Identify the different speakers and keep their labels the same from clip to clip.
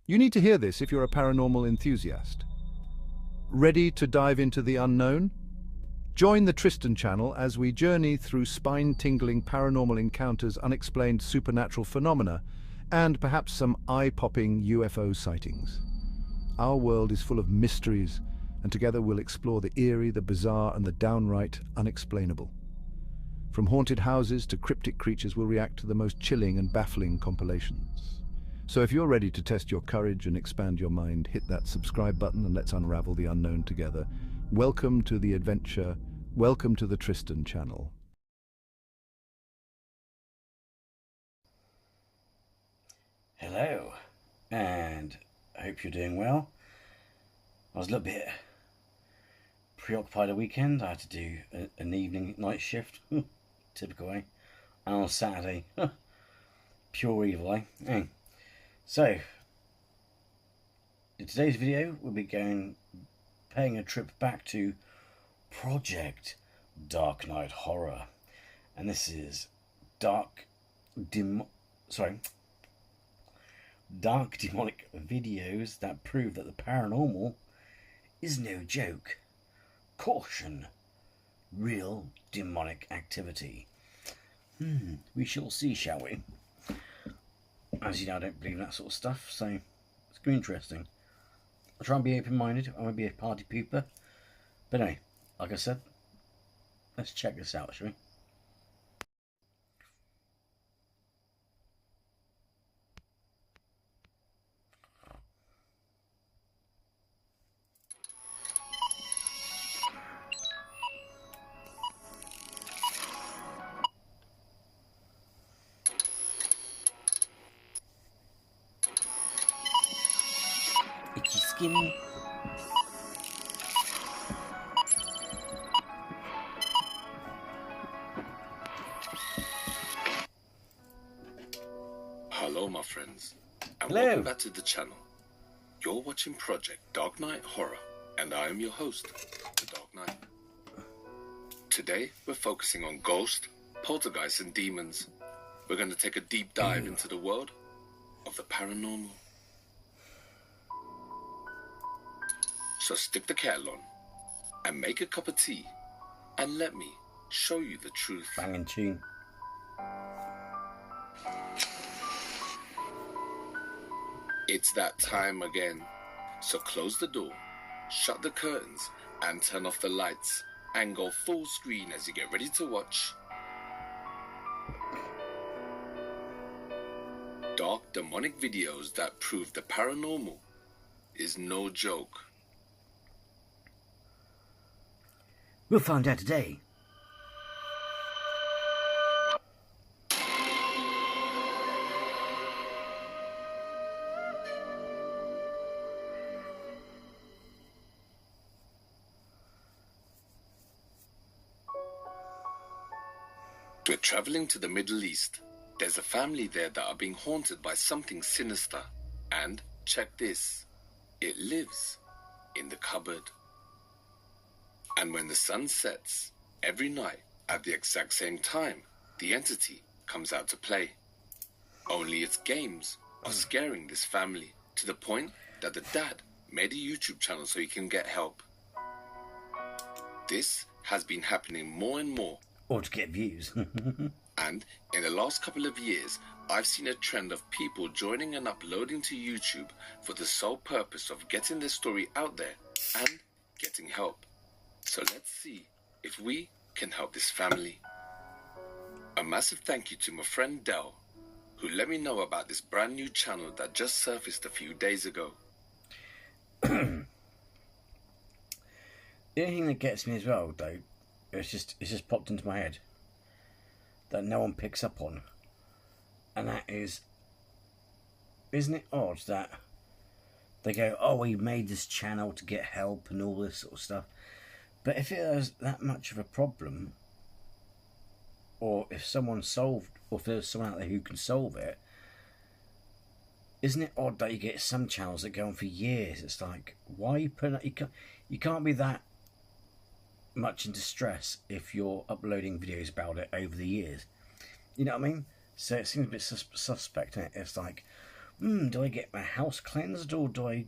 Speaker 1: You need to hear this if you're a paranormal enthusiast. Ready to dive into the unknown? Join the Tristan channel as we journey through spine-tingling paranormal encounters, unexplained supernatural phenomena, and perhaps some eye-popping UFO sightings. Our world is full of mysteries, and together we'll explore the eerie, the bizarre, and the downright unexplainable. From haunted houses to cryptic creatures, we'll react to the most chilling and baffling compilations. So if you're ready to test your courage and expand your mind, hit that subscribe button and let's unravel the unknown together. Welcome to the adventure. Welcome to the Tristan channel.
Speaker 2: Hello, and I hope you're doing well. I was a little bit preoccupied a weekend. I had to do an evening night shift, typical, eh? And on Saturday, pure evil, eh? So, in today's video, we'll be paying a trip back to Project DarkKight Horror, and this is dark demonic videos that prove that the paranormal is no joke. Caution, real demonic activity. We shall see, shall we? As you know, I don't believe in that sort of stuff, so it's going to be interesting. I'll try and be open-minded. I won't be a party pooper. But anyway, like I said, let's check this out, shall we? Itchy skin.
Speaker 3: Hello my friends, and
Speaker 2: Hello.
Speaker 3: welcome back to the channel. You're watching Project DarkKight Horror, and I am your host, The Dark Knight. Today we're focusing on ghosts, poltergeists and demons. We're going to take a deep dive into the world of the paranormal. So stick the kettle on and make a cup of tea and let me show you the truth.
Speaker 2: Banging tune.
Speaker 3: It's that time again. So close the door, shut the curtains and turn off the lights and go full screen as you get ready to watch dark demonic videos that prove the paranormal is no joke.
Speaker 2: We'll find out today.
Speaker 3: We're traveling to the Middle East. There's a family there that are being haunted by something sinister. And check this, it lives in the cupboard. And when the sun sets, every night at the exact same time, the entity comes out to play. Only its games are scaring this family to the point that the dad made a YouTube channel so he can get help. This has been happening more and more.
Speaker 2: Or to get views.
Speaker 3: And in the last couple of years, I've seen a trend of people joining and uploading to YouTube for the sole purpose of getting their story out there and getting help. So let's see if we can help this family. A massive thank you to my friend Dell, who let me know about this brand new channel that just surfaced a few days ago.
Speaker 2: The only thing that gets me as well, though, it's just popped into my head that no one picks up on, and that is, isn't it odd that they go, oh, we made this channel to get help and all this sort of stuff, but if it was that much of a problem, or if someone solved, or if there's someone out there who can solve it, isn't it odd that you get some channels that go on for years? It's like, why are you putting, you can't be that much in distress if you're uploading videos about it over the years. You know what I mean? So it seems a bit suspect, isn't it? It's like, do I get my house cleansed or do I,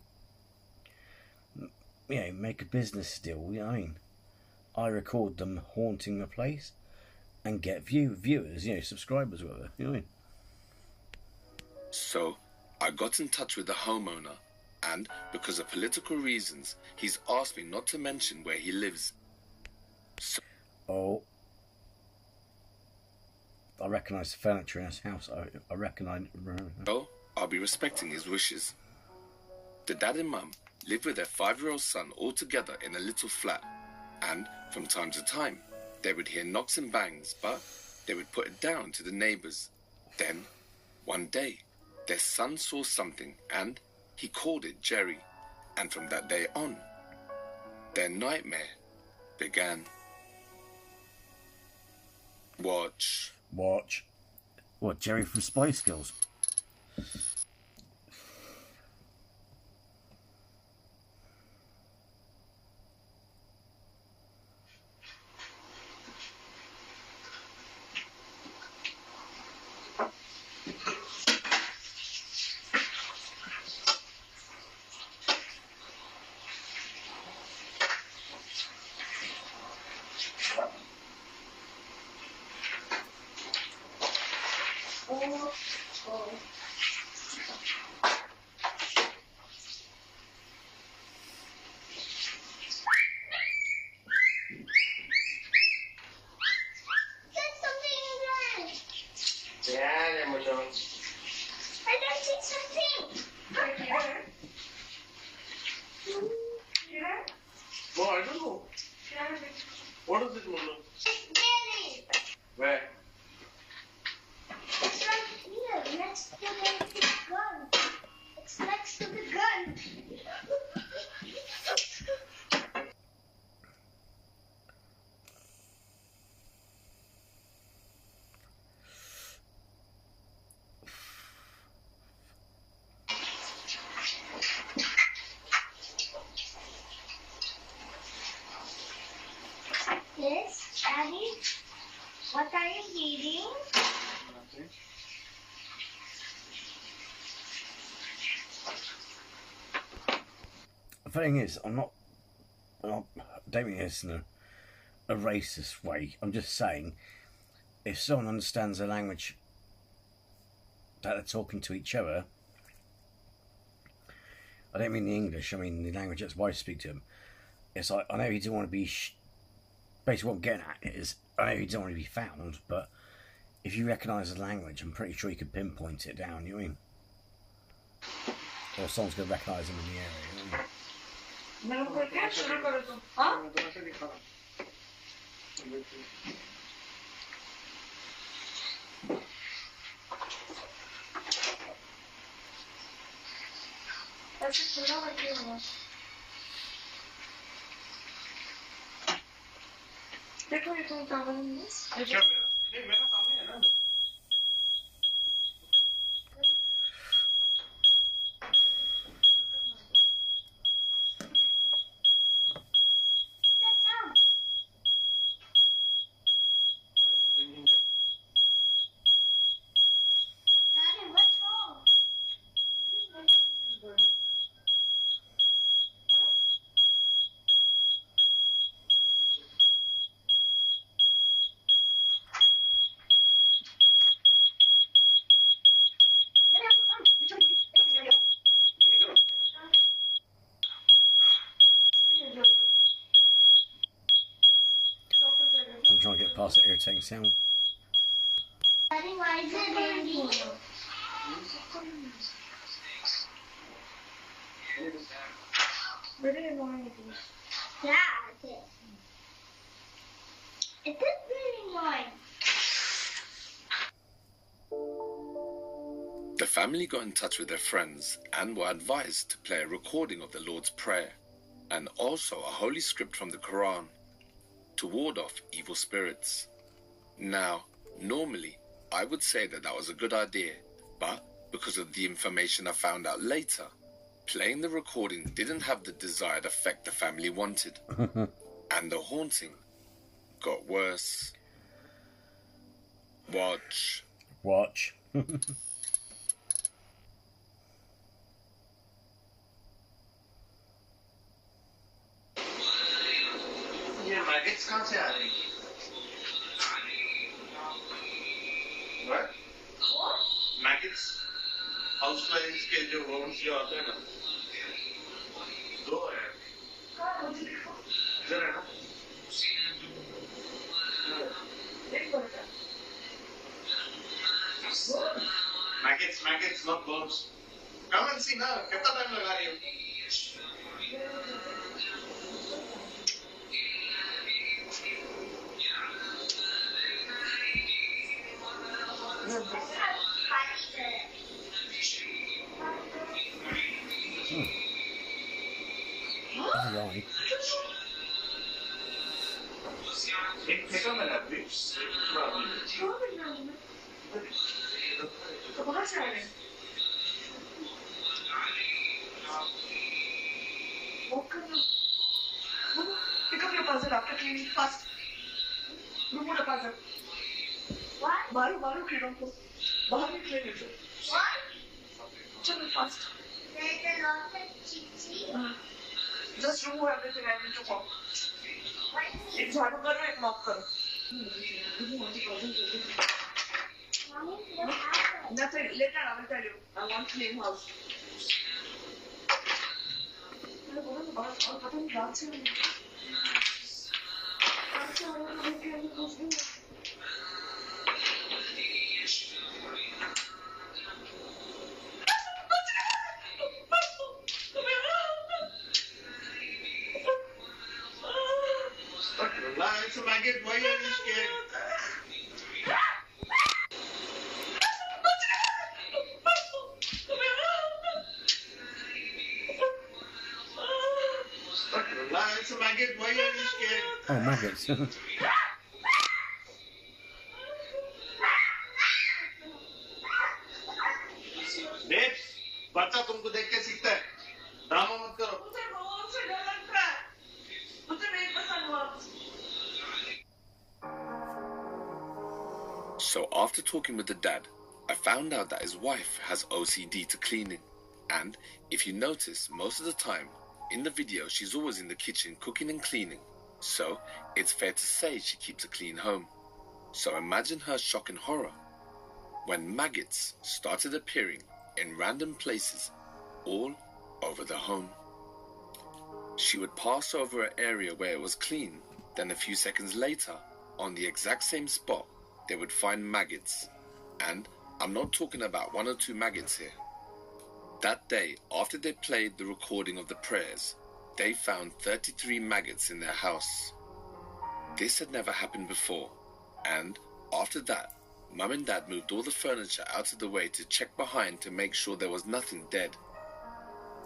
Speaker 2: make a business deal? You know what I mean? I record them haunting the place and get viewers, subscribers, whatever. You know what I mean?
Speaker 3: So, I got in touch with the homeowner, and because of political reasons, he's asked me not to mention where he lives.
Speaker 2: Oh. I recognise the furniture in his house. I recognise...
Speaker 3: So, I'll be respecting his wishes. The dad and mum live with their 5-year-old son all together in a little flat, and from time to time, they would hear knocks and bangs, but they would put it down to the neighbours. Then, one day, their son saw something, and he called it Jerry, and from that day on, their nightmare began. Watch.
Speaker 2: What, Jerry from Spice Girls?
Speaker 4: I don't know. What is it, Mona? Where?
Speaker 5: It's right here, next to the gun. It's next to the gun. Yes, Daddy. What are you reading?
Speaker 4: Nothing.
Speaker 2: The thing is, I don't mean this in a racist way. I'm just saying, if someone understands the language that they're talking to each other, I don't mean the English, I mean the language that's why I speak to them. It's like, I know you don't want to be, basically what I'm getting at is, I know you don't want to be found, but if you recognise the language, I'm pretty sure you could pinpoint it down, you know what I mean? Or someone's going to recognise them in the area, you know what I mean?
Speaker 4: मेरे को क्या शुरू करो तुम हाँ तो ऐसे दिखा ऐसे खुला रखिए हुआ देखो ये तुम क्या करेंगे क्या मेरा सामने है ना
Speaker 5: Daddy, what's wrong?
Speaker 2: I'm trying to get past the irritating sound.
Speaker 5: Daddy, why is it raining?
Speaker 4: Very annoying.
Speaker 5: Dad. It is very annoying.
Speaker 3: The family got in touch with their friends and were advised to play a recording of the Lord's Prayer and also a holy script from the Quran to ward off evil spirits. Now, normally, I would say that was a good idea, but because of the information I found out later, playing the recording didn't have the desired effect the family wanted, and the haunting got worse. Watch.
Speaker 6: Maggots कहाँ से आ रही है? What? Maggots house flies के जो worms जो आते हैं ना, दो है इधर है ना, maggots not worms. Come and see ना, कितना टाइम लगा रही हो?
Speaker 2: Right.
Speaker 4: तो कहाँ से आ रहे हैं? Pick up your puzzle after cleaning fast. Remove the puzzle.
Speaker 5: What?
Speaker 4: मारो कीड़ों को. बाहर निकले नहीं तो.
Speaker 5: What?
Speaker 4: चलो fast.
Speaker 5: There's a lot of cheating.
Speaker 4: Just remove everything I need to walk.
Speaker 5: What do you
Speaker 4: एक झाड़ू करो, एक मॉप करो.
Speaker 5: Mommy, what happened?
Speaker 4: Nothing. Later I will tell you. I want clean house. मैं बोला तो बाहर और पता नहीं रात से
Speaker 6: It's a maggot. Why are you scared? It's a maggot. Why are you scared?
Speaker 2: Oh, maggots.
Speaker 6: Babes, बच्चा तुमको देख के सीखता है. ड्रामा मत करो.
Speaker 4: मुझे रोज से डर लगता है. मुझे नहीं पसंद हुआ.
Speaker 3: So after talking with the dad, I found out that his wife has OCD to cleaning. And if you notice, most of the time, in the video, she's always in the kitchen cooking and cleaning. So it's fair to say she keeps a clean home. So imagine her shock and horror when maggots started appearing in random places all over the home. She would pass over an area where it was clean, then a few seconds later, on the exact same spot, they would find maggots. And I'm not talking about 1 or 2 maggots here. That day, after they played the recording of the prayers, they found 33 maggots in their house. This had never happened before, and after that, Mum and Dad moved all the furniture out of the way to check behind to make sure there was nothing dead.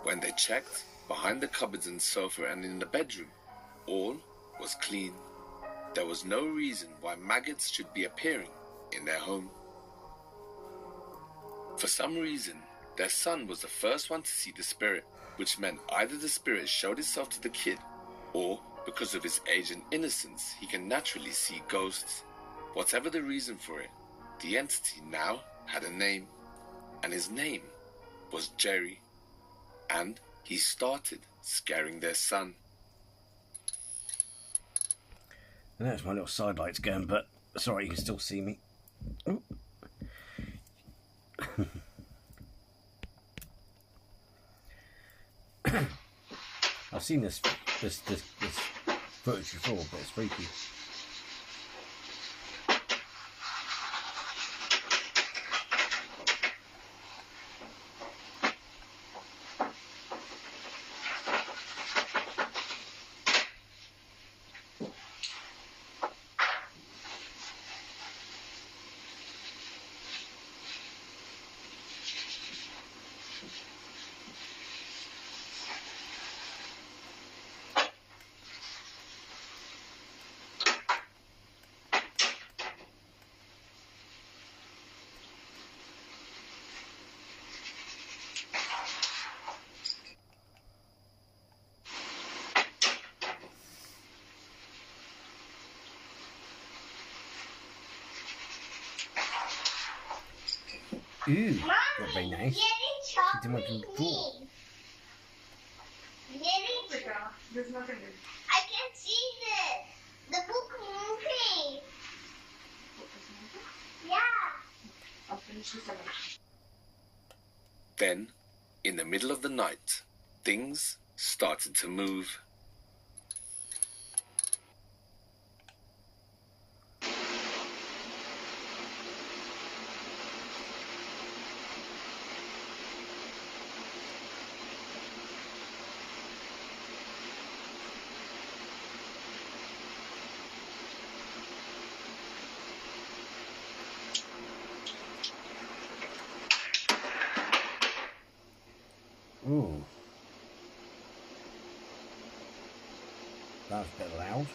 Speaker 3: When they checked, behind the cupboards and sofa and in the bedroom, all was clean. There was no reason why maggots should be appearing in their home. For some reason, their son was the first one to see the spirit, which meant either the spirit showed itself to the kid, or because of his age and innocence, he can naturally see ghosts. Whatever the reason for it, the entity now had a name, and his name was Jerry, and he started scaring their son.
Speaker 2: I know it's my little side lights going, but sorry, you can still see me. Ooh. I've seen this footage before, but it's freaky. Ooh, not very nice. She didn't want to draw.
Speaker 5: Mommy,
Speaker 4: There's nothing there.
Speaker 5: I can see this.
Speaker 3: Then, in the middle of the night, things started to move.
Speaker 2: Ooh. That was a bit loud.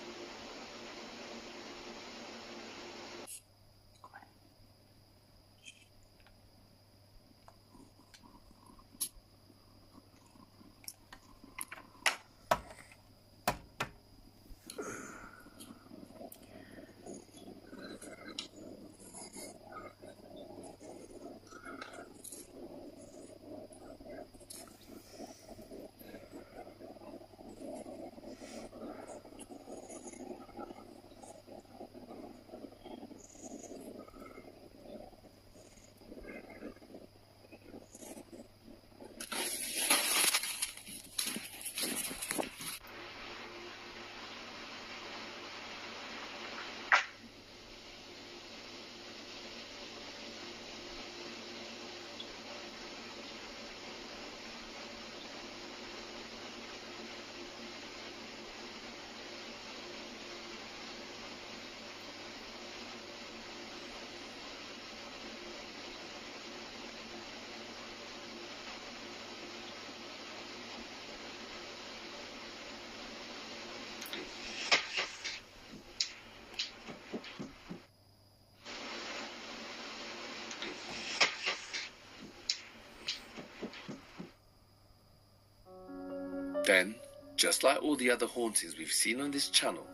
Speaker 3: Then, just like all the other hauntings we've seen on this channel,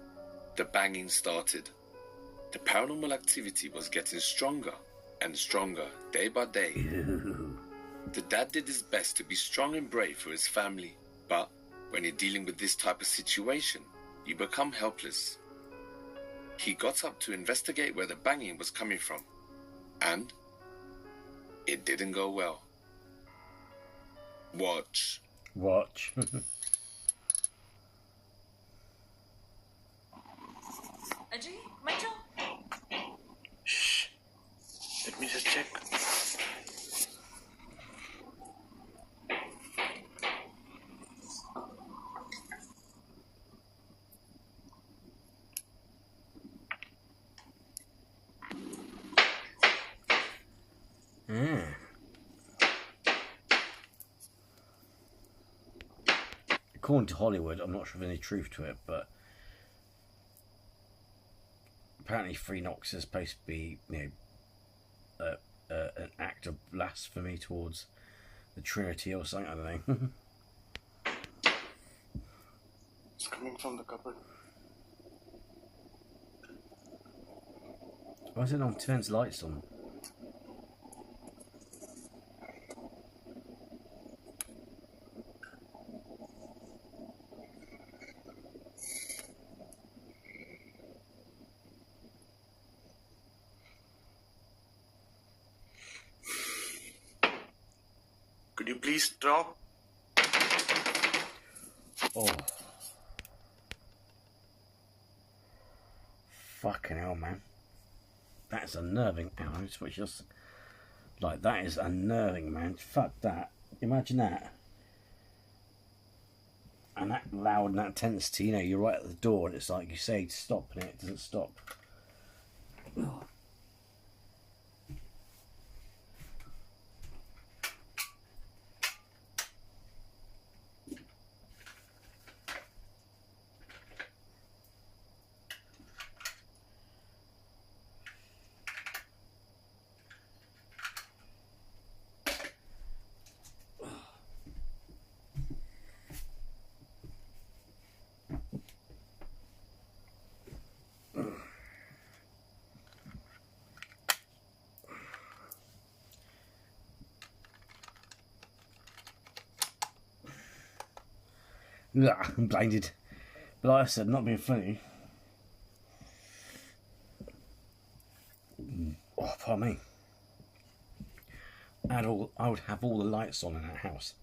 Speaker 3: the banging started. The paranormal activity was getting stronger and stronger day by day. The dad did his best to be strong and brave for his family, but when you're dealing with this type of situation, you become helpless. He got up to investigate where the banging was coming from, and it didn't go well. Watch.
Speaker 2: Watch.
Speaker 7: Ajay, my turn.
Speaker 6: Shh. Let me just check.
Speaker 2: According to Hollywood, I'm not sure if there's any truth to it, but apparently 3 knocks is supposed to be, you know, an act of blasphemy towards the Trinity or something. I don't know.
Speaker 6: It's coming from the cupboard.
Speaker 2: Why is it no one turns lights on?
Speaker 6: Could you please stop?
Speaker 2: Oh. Fucking hell, man. That's unnerving. Just like, that is unnerving, man. Fuck that. Imagine that. And that loud and that intensity, you know, you're right at the door and it's like you say stop and it doesn't stop. Ugh. I'm blinded. But like I said, not being funny. Oh, pardon me. I would have all the lights on in that house.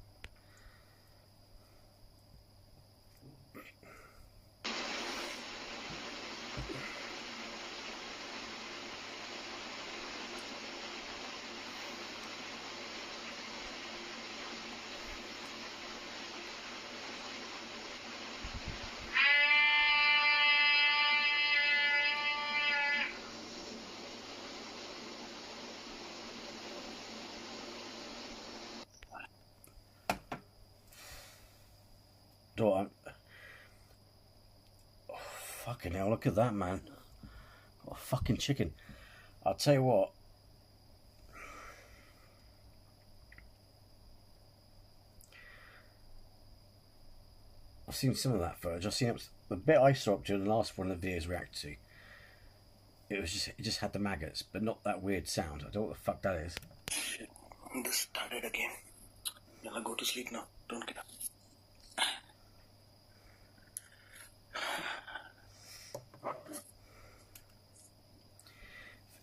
Speaker 2: Oh, fucking hell, look at that, man. What a fucking chicken. I'll tell you what. I've seen some of that footage. I've seen the bit I saw up to in the last one of the videos reacted to. It just had the maggots, but not that weird sound. I don't know what the fuck that is.
Speaker 8: Shit, this started again. Now go to sleep now. Don't get up.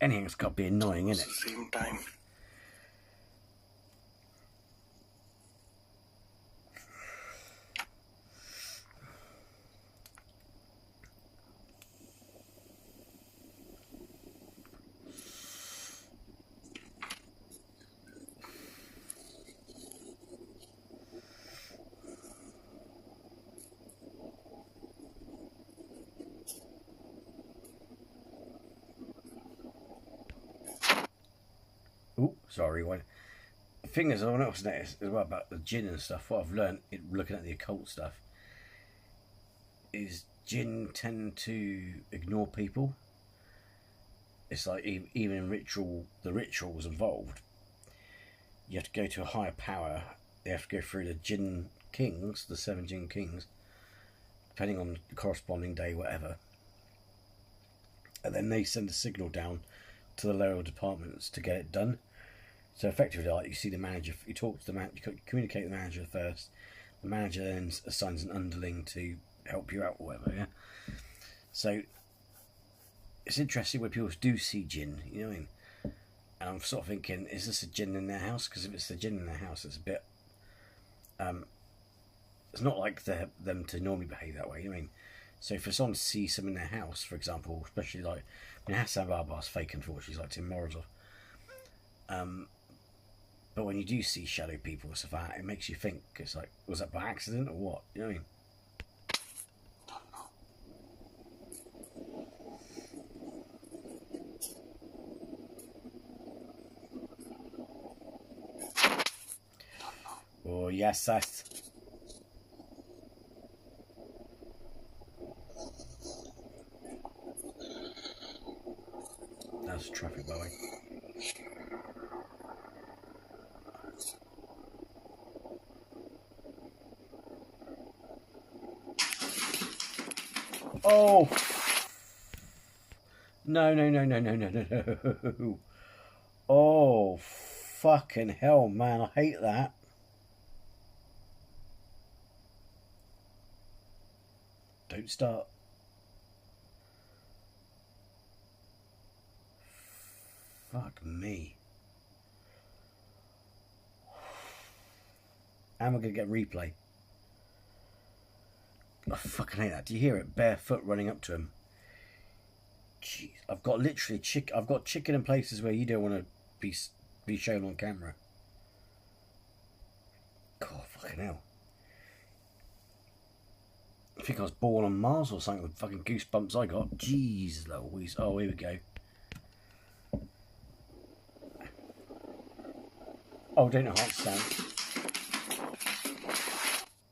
Speaker 2: Anything's got to be annoying, isn't it?
Speaker 8: Same time.
Speaker 2: Oh, sorry. The thing is, I noticed as well about the jinn and stuff. What I've learned looking at the occult stuff is jinn tend to ignore people. It's like even in the rituals involved, you have to go to a higher power. They have to go through the jinn kings, the 7 jinn kings, depending on the corresponding day, whatever. And then they send a signal down to the lower departments to get it done. So effectively, like, you see the manager, you talk to the manager, you communicate with the manager first. The manager then assigns an underling to help you out or whatever, yeah? So it's interesting when people do see jinn, you know what I mean? And I'm sort of thinking, is this a jinn in their house? Because if it's a jinn in their house, it's a bit... it's not like them to normally behave that way, you know what I mean? So for someone to see someone in their house, for example, especially like... I mean, Hassan Barbar's fake, unfortunately, he's like Tim Morozov. But when you do see shadow people and stuff like that, it makes you think, it's like, was that by accident or what? You know what I mean? Oh, yes, that's... That's traffic, by the way. Oh! No. Oh, fucking hell, man. I hate that. Don't start. Fuck me. Am I going to get replay? I fucking hate that. Do you hear it? Barefoot running up to him. Jeez, I've got literally I've got chicken in places where you don't want to be shown on camera. God, fucking hell. I think I was born on Mars or something. The fucking goosebumps I got. Jeez Louise. Oh, here we go. Oh, don't know how to stand.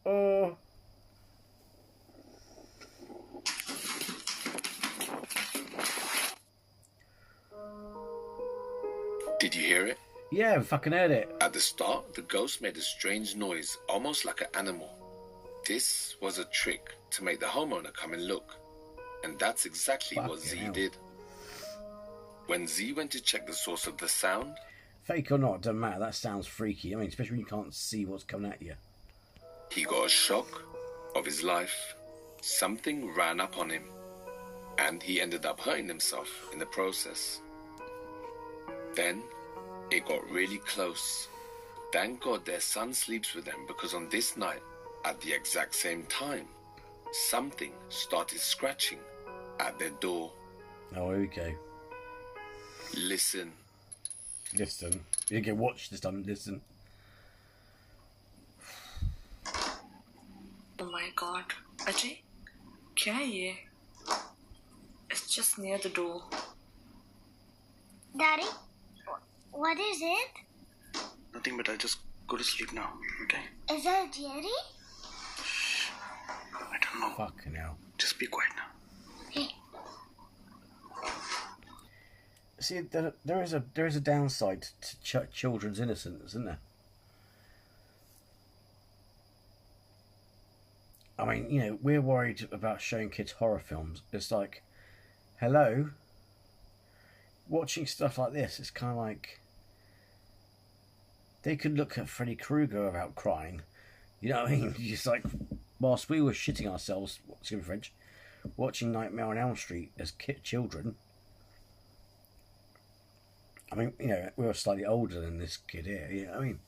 Speaker 2: Oh.
Speaker 3: Did you hear it?
Speaker 2: Yeah, I fucking heard it.
Speaker 3: At the start, the ghost made a strange noise, almost like an animal. This was a trick to make the homeowner come and look. And that's exactly what Z did. When Z went to check the source of the sound...
Speaker 2: Fake or not, doesn't matter. That sounds freaky. I mean, especially when you can't see what's coming at you.
Speaker 3: He got a shock of his life. Something ran up on him. And he ended up hurting himself in the process. Then, It got really close. Thank God their son sleeps with them, because on this night, at the exact same time, something started scratching at their door.
Speaker 2: Oh, here we go.
Speaker 3: Listen.
Speaker 2: Listen. You can watch this time. Listen.
Speaker 7: Oh my God. Ajay, क्या है ये? It's just near the door.
Speaker 5: Daddy, what is it?
Speaker 8: Nothing, but I just go to sleep now, okay?
Speaker 5: Is that Jerry?
Speaker 8: I don't know.
Speaker 2: Fucking hell.
Speaker 8: Just be quiet now.
Speaker 5: Okay.
Speaker 2: See, there is a downside to children's innocence, isn't there? I mean, you know, we're worried about showing kids horror films. It's like, hello, watching stuff like this, it's kind of like they could look at Freddy Krueger without crying. You know what I mean? Just like, whilst we were shitting ourselves, excuse me French, watching Nightmare on Elm Street as children. I mean, you know, we were slightly older than this kid here, you know what I mean?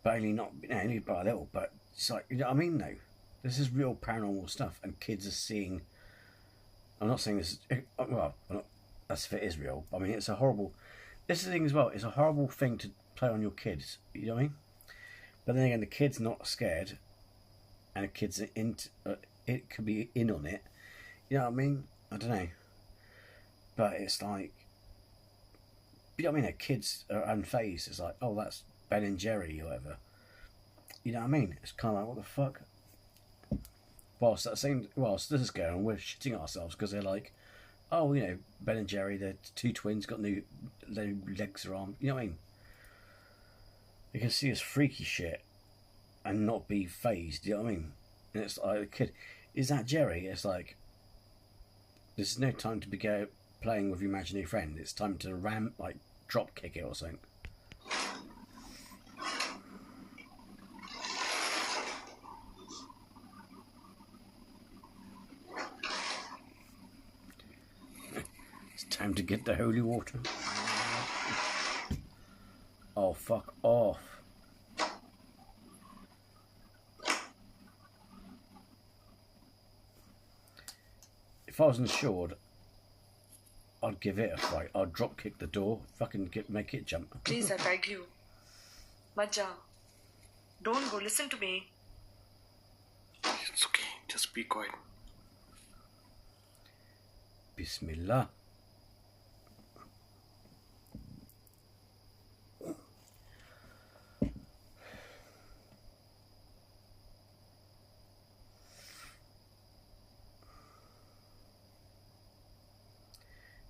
Speaker 2: But only not, you know, only by a little, but it's like, you know what I mean, though? This is real paranormal stuff, and kids are seeing... I'm not saying this... Well, not, as if it is real. I mean, it's a horrible... This is the thing as well. It's a horrible thing to play on your kids. You know what I mean? But then again, the kid's not scared, and the kid's it could be in on it. You know what I mean? I don't know. But it's like... You know what I mean? The kids are unfazed. It's like, oh, that's Ben and Jerry or whatever. You know what I mean? It's kind of like, what the fuck? Whilst this is going on, we're shitting ourselves because they're like, oh, you know, Ben and Jerry, they're two twins, got new legs or arms. You know what I mean? You can see us freaky shit and not be phased. You know what I mean? And it's like, the kid, is that Jerry? It's like, there's no time to be playing with your imaginary friend. It's time to drop kick it or something. Time to get the holy water. Oh, fuck off. If I was insured, I'd give it a fight. I'd drop kick the door, fucking make it jump.
Speaker 7: Please, I beg you. Majja, don't go. Listen to me.
Speaker 8: It's okay. Just be quiet.
Speaker 2: Bismillah.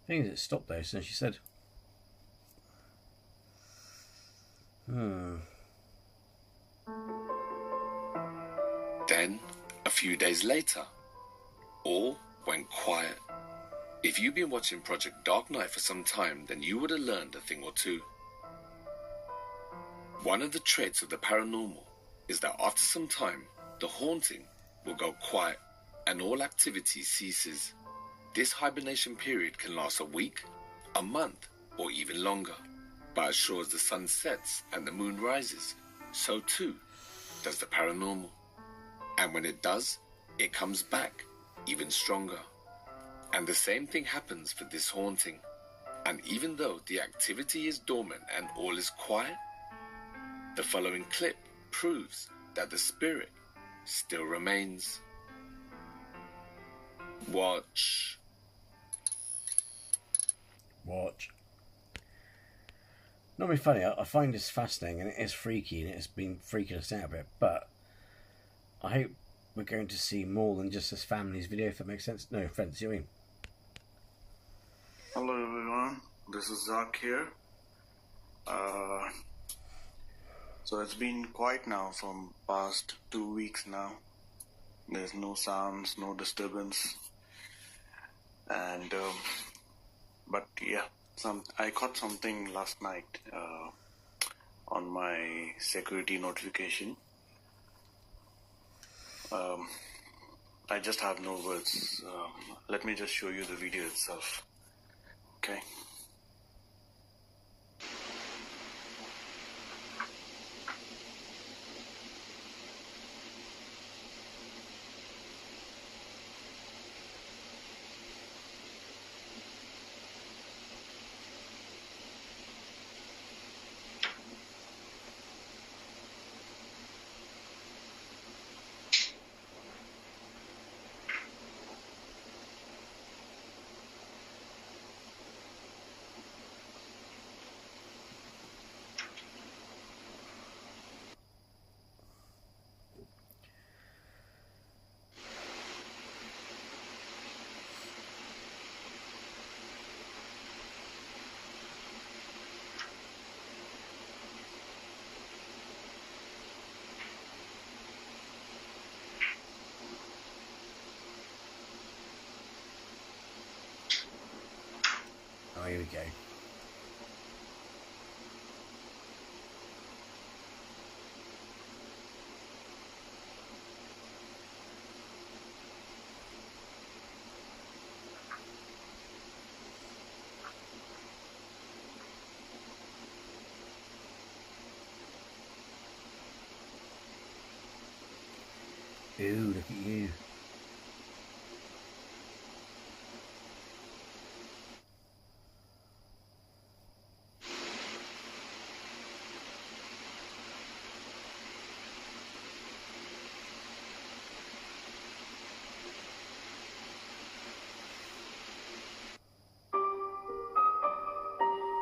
Speaker 2: The thing is, it stopped though, so she said,
Speaker 3: Then, a few days later, all went quiet. If you've been watching Project DarkKight for some time, then you would have learned a thing or two. One of the traits of the paranormal is that after some time, the haunting will go quiet and all activity ceases. This hibernation period can last a week, a month, or even longer. But as sure as the sun sets and the moon rises, so too does the paranormal. And when it does, it comes back even stronger. And the same thing happens for this haunting. And even though the activity is dormant and all is quiet, the following clip proves that the spirit still remains. Watch.
Speaker 2: Not really funny. I find this fascinating and it is freaky and it's been freaking us out a bit, but I hope we're going to see more than just this family's video, if that makes sense. No offense, you know what I mean?
Speaker 8: Hello everyone, this is Zach here. So it's been quiet now from past 2 weeks now. There's no sounds, no disturbance, and but yeah, I caught something last night on my security notification. I just have no words. Let me just show you the video itself. Okay.
Speaker 2: we go. Ooh, look at you.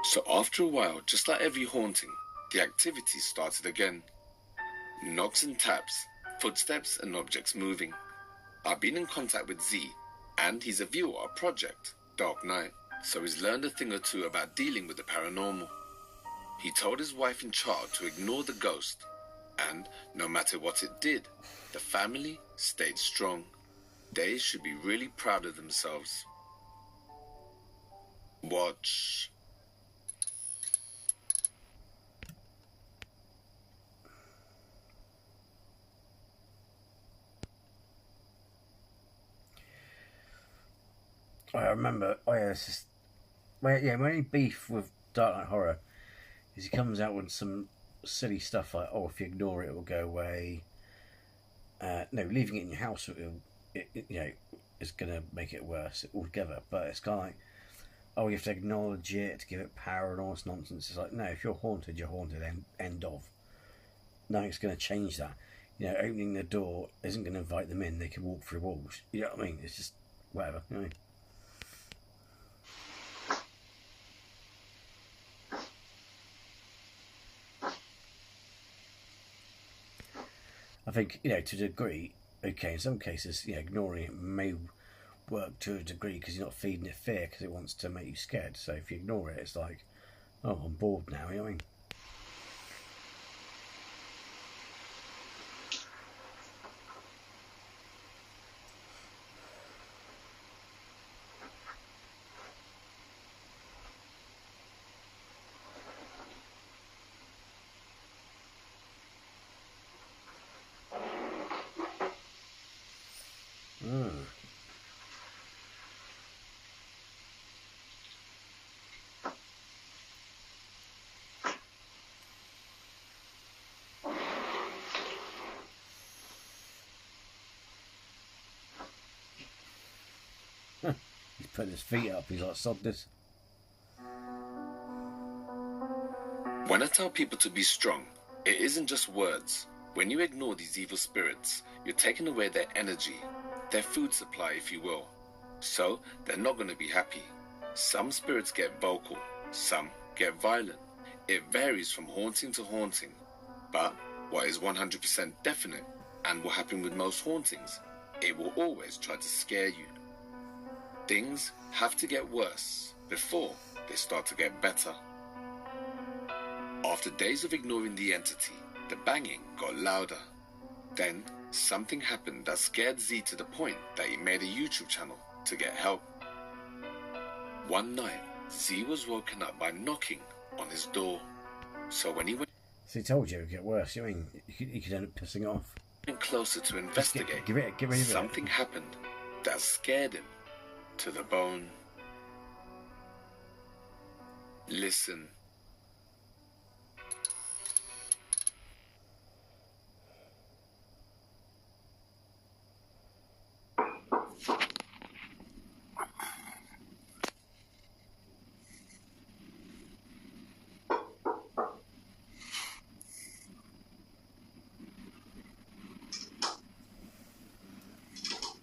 Speaker 3: So after a while, just like every haunting, the activity started again. Knocks and taps, footsteps and objects moving. I've been in contact with Z, and he's a viewer of Project DarkKight, so he's learned a thing or two about dealing with the paranormal. He told his wife in charge to ignore the ghost, and no matter what it did, the family stayed strong. They should be really proud of themselves. Watch.
Speaker 2: I remember, my only beef with Dark Knight Horror is he comes out with some silly stuff like, oh, if you ignore it, it will go away. No, leaving it in your house, is going to make it worse altogether. But it's kind of like, oh, you have to acknowledge it to give it power and all this nonsense. It's like, no, if you're haunted, you're haunted, end of. Nothing's going to change that. Opening the door isn't going to invite them in. They can walk through walls. You know what I mean? It's just whatever. You know what I mean? I think, to a degree, okay, in some cases, ignoring it may work to a degree because you're not feeding it fear because it wants to make you scared. So if you ignore it, it's like, oh, I'm bored now, you know what I mean? He's putting his feet up, he's like, sod this.
Speaker 3: When I tell people to be strong, it isn't just words. When you ignore these evil spirits, you're taking away their energy, their food supply, if you will. So, they're not going to be happy. Some spirits get vocal, some get violent. It varies from haunting to haunting. But what is 100% definite, and will happen with most hauntings, it will always try to scare you. Things have to get worse before they start to get better. After days of ignoring the entity, the banging got louder. Then, something happened that scared Z to the point that he made a YouTube channel to get help. One night, Z was woken up by knocking on his door. So when he went...
Speaker 2: So he told you it would get worse, you know what I mean? You could end up pissing it off.
Speaker 3: Closer to investigate,
Speaker 2: Get rid of it.
Speaker 3: Something happened that scared him to the bone. Listen.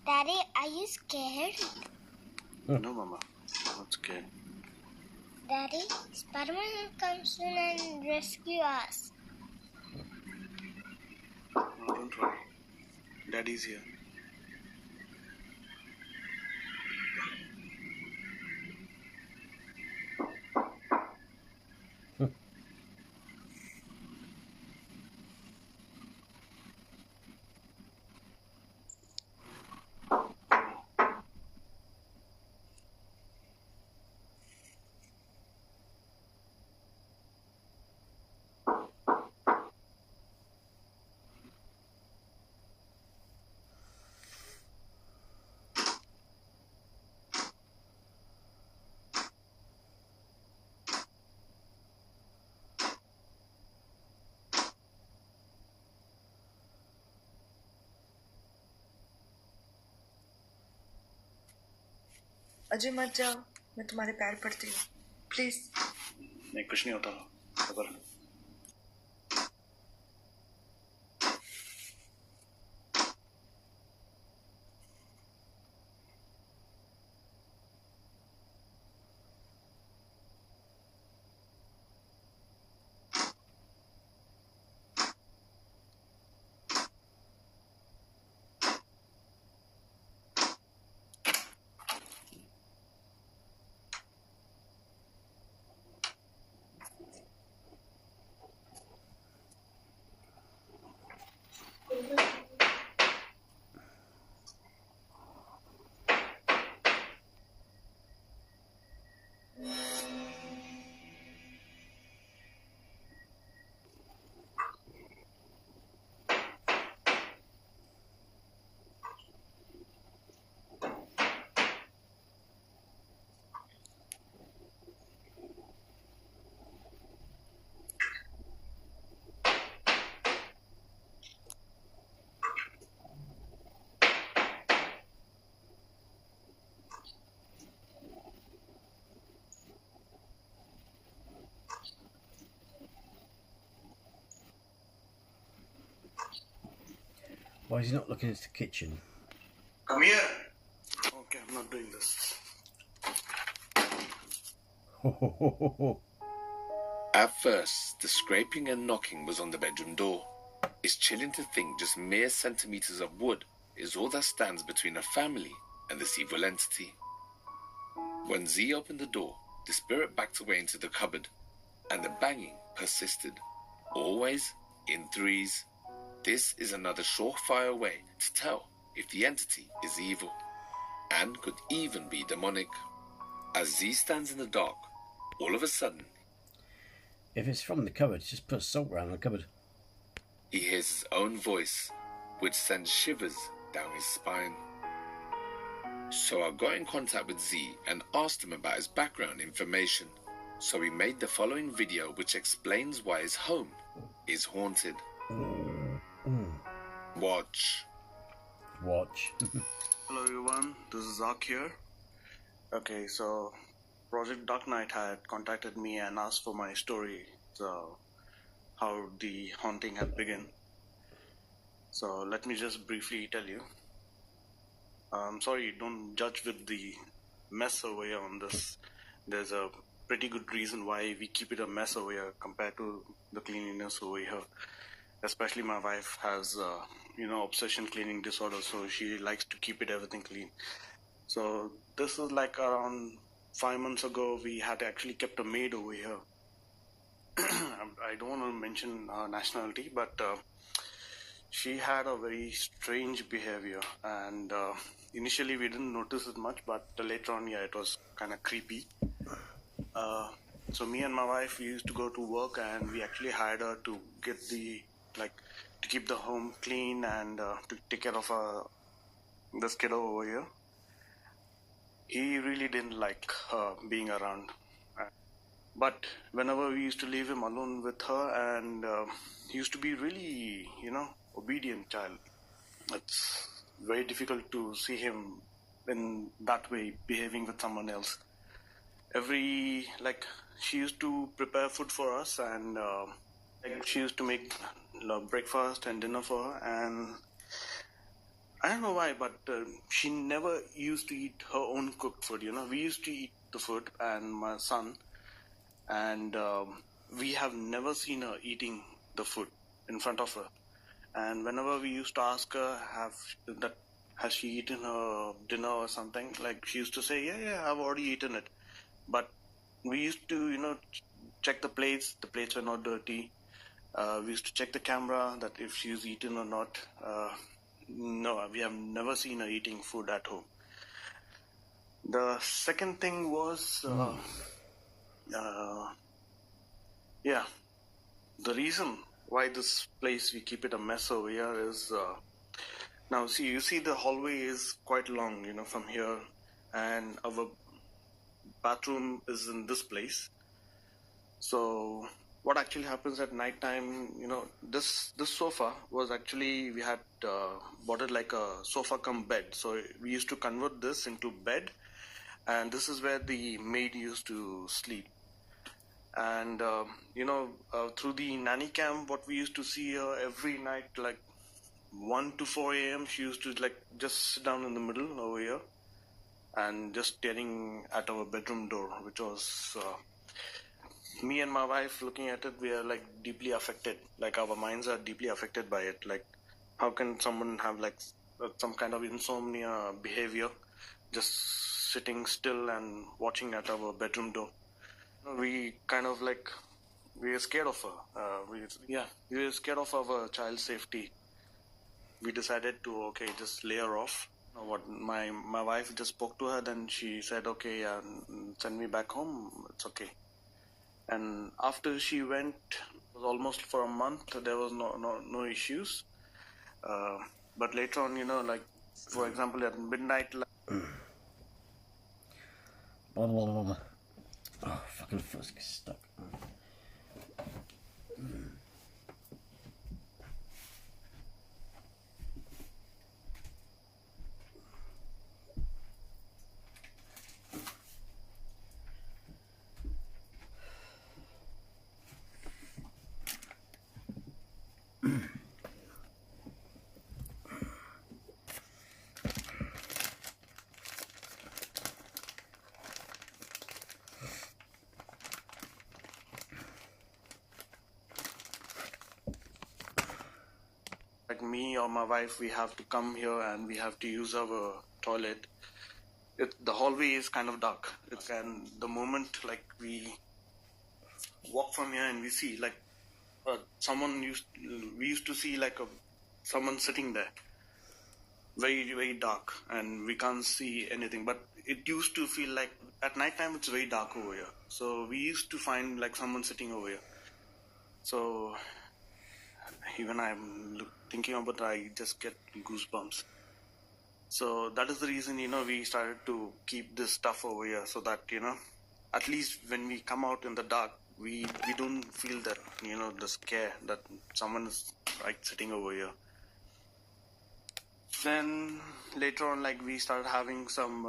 Speaker 5: Daddy, are you scared?
Speaker 8: No, Mama. I'm not scared.
Speaker 5: Daddy, Spider-Man will come soon and rescue us.
Speaker 8: No, don't worry. Daddy's here.
Speaker 7: Ajay मत जाओ, मैं तुम्हारे पैर पड़ती हूँ, please.
Speaker 8: नहीं, कुछ नहीं होता, खबर।
Speaker 2: Why is he not looking into the kitchen?
Speaker 8: Come here. Okay, I'm not doing this.
Speaker 3: At first, the scraping and knocking was on the bedroom door. It's chilling to think just mere centimeters of wood is all that stands between a family and this evil entity. When Z opened the door, the spirit backed away into the cupboard, and the banging persisted, always in threes. This is another surefire way to tell if the entity is evil, and could even be demonic. As Z stands in the dark, all of a sudden,
Speaker 2: If it's from the cupboard, just put salt around the cupboard.
Speaker 3: he hears his own voice, which sends shivers down his spine. So I got in contact with Z and asked him about his background information. So he made the following video which explains why his home is haunted. Watch.
Speaker 2: Watch.
Speaker 8: Hello everyone, this is Zak here. Okay, so Project DarkKight had contacted me and asked for my story, so how the haunting had begun. So let me just briefly tell you. Sorry, don't judge with the mess over here on this. There's a pretty good reason why we keep it a mess over here compared to the cleanliness over here. Especially my wife has, obsession cleaning disorder, so she likes to keep it everything clean. So this is like around 5 months ago, we had actually kept a maid over here. I don't want to mention her nationality, but she had a very strange behavior, and initially we didn't notice it much, but later on, yeah, it was kind of creepy. So me and my wife, we used to go to work, and we actually hired her to get to keep the home clean and to take care of this kiddo over here. He really didn't like her being around. But whenever we used to leave him alone with her, and he used to be really, obedient child. It's very difficult to see him in that way, behaving with someone else. She used to prepare food for us, and she used to make breakfast and dinner for her, and I don't know why, but she never used to eat her own cooked food. We used to eat the food, and my son, and we have never seen her eating the food in front of her. And whenever we used to ask her, has she eaten her dinner or something, like she used to say, yeah, I've already eaten it. But we used to, check the plates. The plates were not dirty. We used to check the camera that if she's eaten or not. No, we have never seen her eating food at home. The second thing was, the reason why this place we keep it a mess over here is, now you see the hallway is quite long, from here, and our bathroom is in this place. So what actually happens at night time, this sofa was actually, we had bought it like a sofa cum bed. So we used to convert this into bed, and this is where the maid used to sleep. And through the nanny cam, what we used to see her every night, like 1 to 4 a.m., she used to like just sit down in the middle over here and just staring at our bedroom door, which was me and my wife looking at it. We are like deeply affected. Like our minds are deeply affected by it. Like, how can someone have like some kind of insomnia behavior, just sitting still and watching at our bedroom door? We kind of like, we were scared of her. We were scared of our child's safety. We decided to, just lay her off. What my wife just spoke to her, then she said, okay, send me back home, it's okay. And after she went, it was almost for a month, there was no issues. But later on, like, for example, at midnight...
Speaker 2: Oh, fucking foot's stuck.
Speaker 8: Like me or my wife, we have to come here and we have to use our toilet. The hallway is kind of dark. And the moment like we walk from here and we see like we used to see like someone sitting there, very, very dark, and we can't see anything. But it used to feel like at night time it's very dark over here. So we used to find like someone sitting over here. So even I'm thinking about it, I just get goosebumps. So that is the reason, we started to keep this stuff over here, so that, at least when we come out in the dark, we don't feel that, the scare that someone is like sitting over here. Then later on, like, we started having some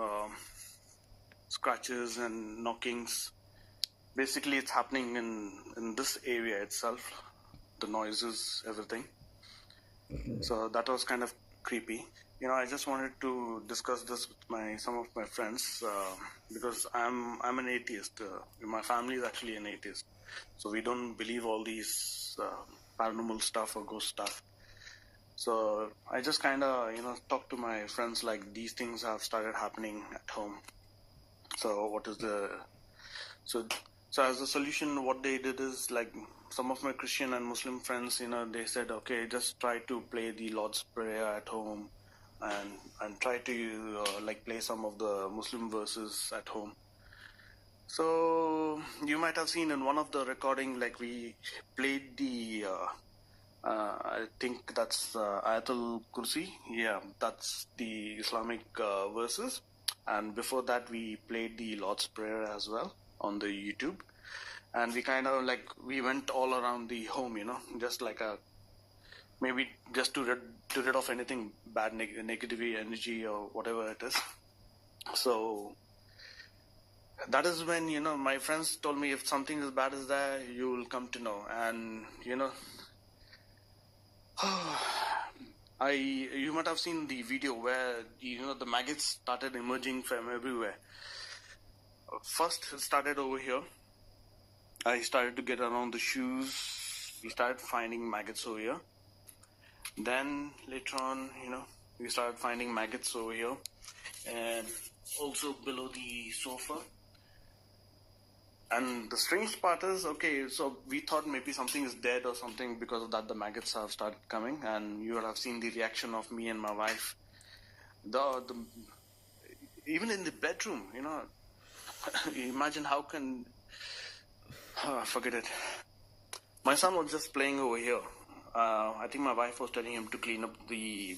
Speaker 8: scratches and knockings. Basically, it's happening in this area itself. The noises, everything. So that was kind of creepy. I just wanted to discuss this with some of my friends because I'm an atheist. My family is actually an atheist, so we don't believe all these paranormal stuff or ghost stuff. So I just kind of talk to my friends like these things have started happening at home. So what is so as a solution, what they did is like, some of my Christian and Muslim friends, they said, okay, just try to play the Lord's Prayer at home and try to like play some of the Muslim verses at home. So you might have seen in one of the recording, like we played the, I think that's Ayatul Kursi. Yeah, that's the Islamic verses. And before that, we played the Lord's Prayer as well on the YouTube. And we kind of like, we went all around the home, just like maybe just to rid of anything bad, negative energy or whatever it is. So that is when, my friends told me if something as bad as that, you will come to know. And, you might have seen the video where, the maggots started emerging from everywhere. First, it started over here. I started to get around the shoes. We started finding maggots over here. Then later on, we started finding maggots over here and also below the sofa. And the strange part is, so we thought maybe something is dead or something, because of that the maggots have started coming, and you would have seen the reaction of me and my wife. Even in the bedroom, imagine how can... forget it. My son was just playing over here. I think my wife was telling him to clean up the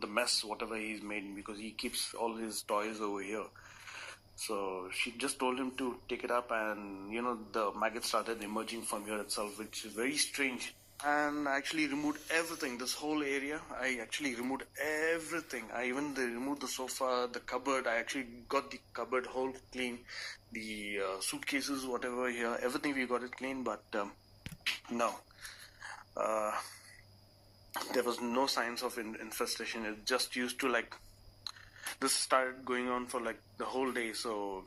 Speaker 8: mess, whatever he's made, because he keeps all his toys over here. So she just told him to take it up, and the maggots started emerging from here itself, which is very strange. and I actually removed everything. This whole area, I actually removed everything. I even removed the sofa, the cupboard. I actually got the cupboard whole clean, the suitcases, whatever here, everything we got it clean. But no, uh, there was no signs of infestation. It just used to like this started going on for like the whole day. So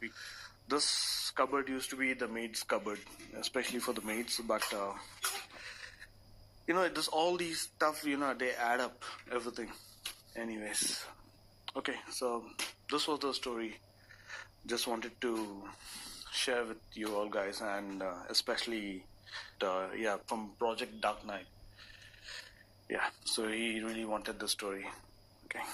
Speaker 8: this cupboard used to be the maid's cupboard, especially for the maids. But you know, it does all these stuff. You know, they add up everything. Anyways, okay. So this was the story. Just wanted to share with you all guys, and especially from Project Dark Knight. Yeah, so he really wanted the story. Okay.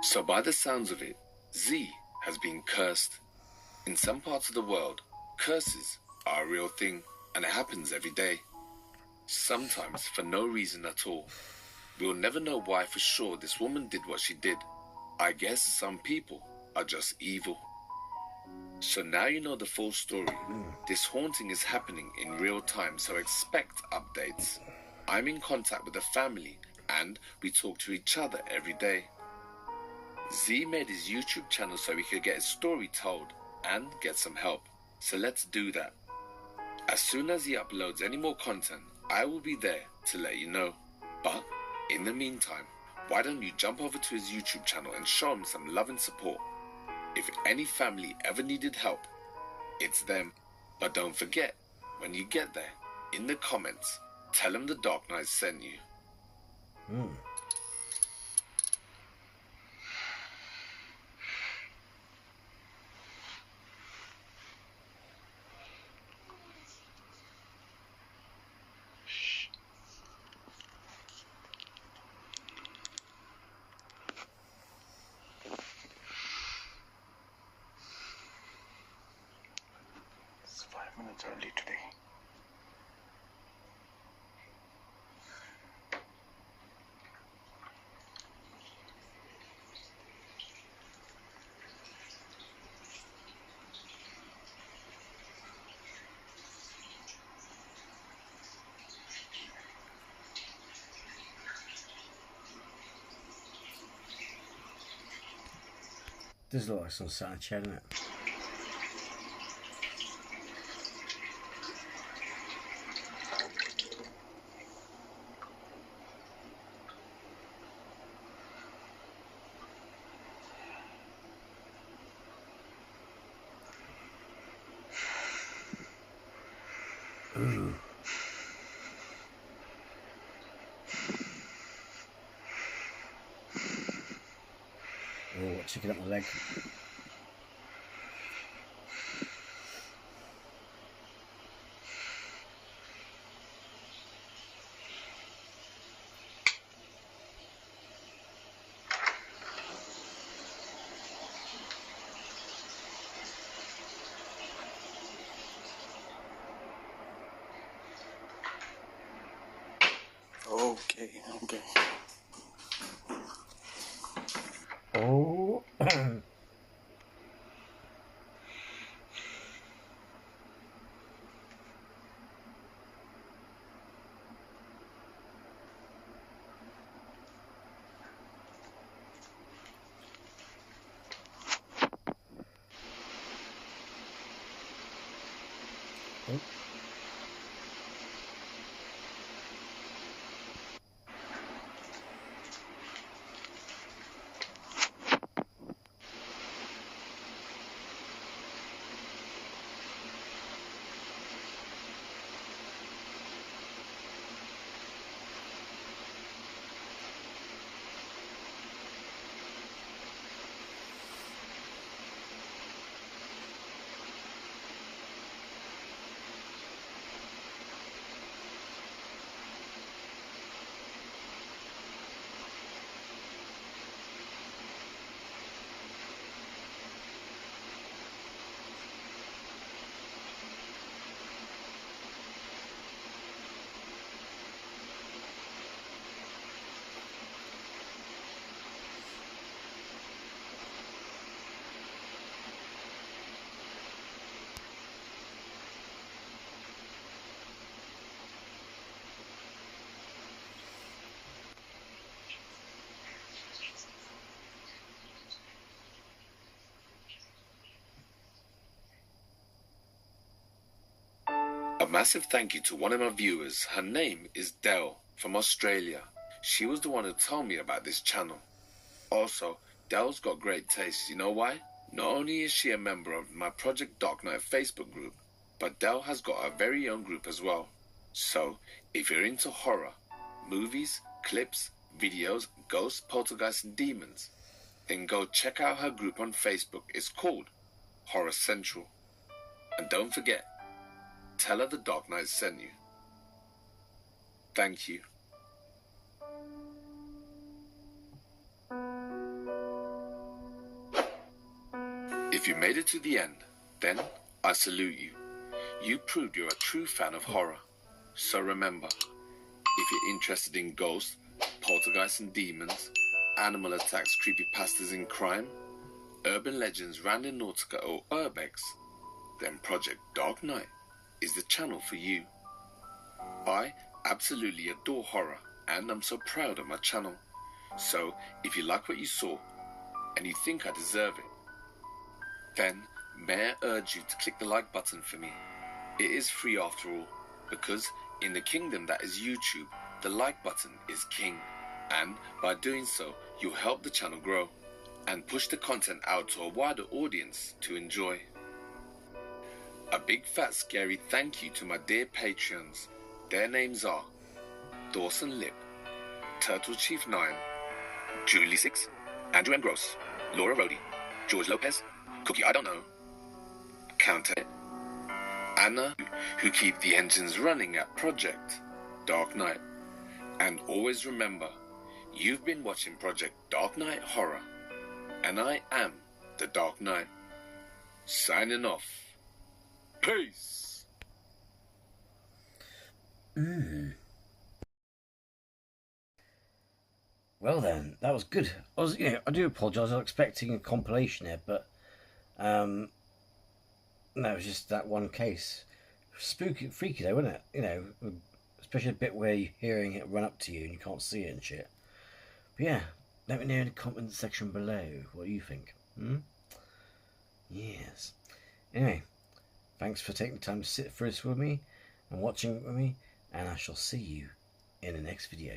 Speaker 3: So by the sounds of it, Z has been cursed. In some parts of the world, curses are a real thing, and it happens every day. Sometimes for no reason at all. We'll never know why for sure this woman did what she did. I guess some people are just evil. So now you know the full story. This haunting is happening in real time, so expect updates. I'm in contact with the family, and we talk to each other every day. Z made his YouTube channel so he could get his story told and get some help. So let's do that. As soon as he uploads any more content, I will be there to let you know. But in the meantime, why don't you jump over to his YouTube channel and show him some love and support? If any family ever needed help, it's them. But don't forget, when you get there, in the comments, tell him the Dark Knight sent you.
Speaker 8: It's 5 minutes early today.
Speaker 2: Does look like some sat in a chair, doesn't it? Ooh. Oh, chicken up my leg.
Speaker 8: Okay.
Speaker 2: Oh.
Speaker 3: massive thank you to one of my viewers. Her name is Dell from Australia. She was the one who told me about this channel. Also, Dell's got great taste. You know why? Not only is she a member of my Project Dark Knight Facebook group, but Dell has got her very own group as well. So, if you're into horror, movies, clips, videos, ghosts, poltergeists and demons, then go check out her group on Facebook. It's called Horror Central. And don't forget, tell her the Dark Knight sent you. Thank you. If you made it to the end, then I salute you. You proved you're a true fan of horror. So remember, if you're interested in ghosts, poltergeists and demons, animal attacks, creepypastas and crime, urban legends, random nautica or urbex, then Project Dark Knight is the channel for you. I absolutely adore horror and I'm so proud of my channel. So if you like what you saw and you think I deserve it, then may I urge you to click the like button for me. It is free after all, because in the kingdom that is YouTube, the like button is king, and by doing so, you'll help the channel grow and push the content out to a wider audience to enjoy. A big fat scary thank you to my dear Patreons. Their names are Dawson Lip, Turtle Chief 9, Julie 6, Andrew M. Gross, Laura Rhodey, George Lopez, Cookie I Don't Know, Counter, Anna, who keep the engines running at Project Dark Knight. And always remember, you've been watching Project Dark Knight Horror, and I am the Dark Knight. Signing off. Peace!
Speaker 2: Well then, that was good. I do apologise. I was expecting a compilation here, but no, it was just that one case. Spooky, freaky though, wasn't it? Especially a bit where you're hearing it run up to you and you can't see it and shit. But yeah, let me know in the comment section below what you think. Yes. Anyway, thanks for taking the time to sit through this with me and watching it with me, and I shall see you in the next video.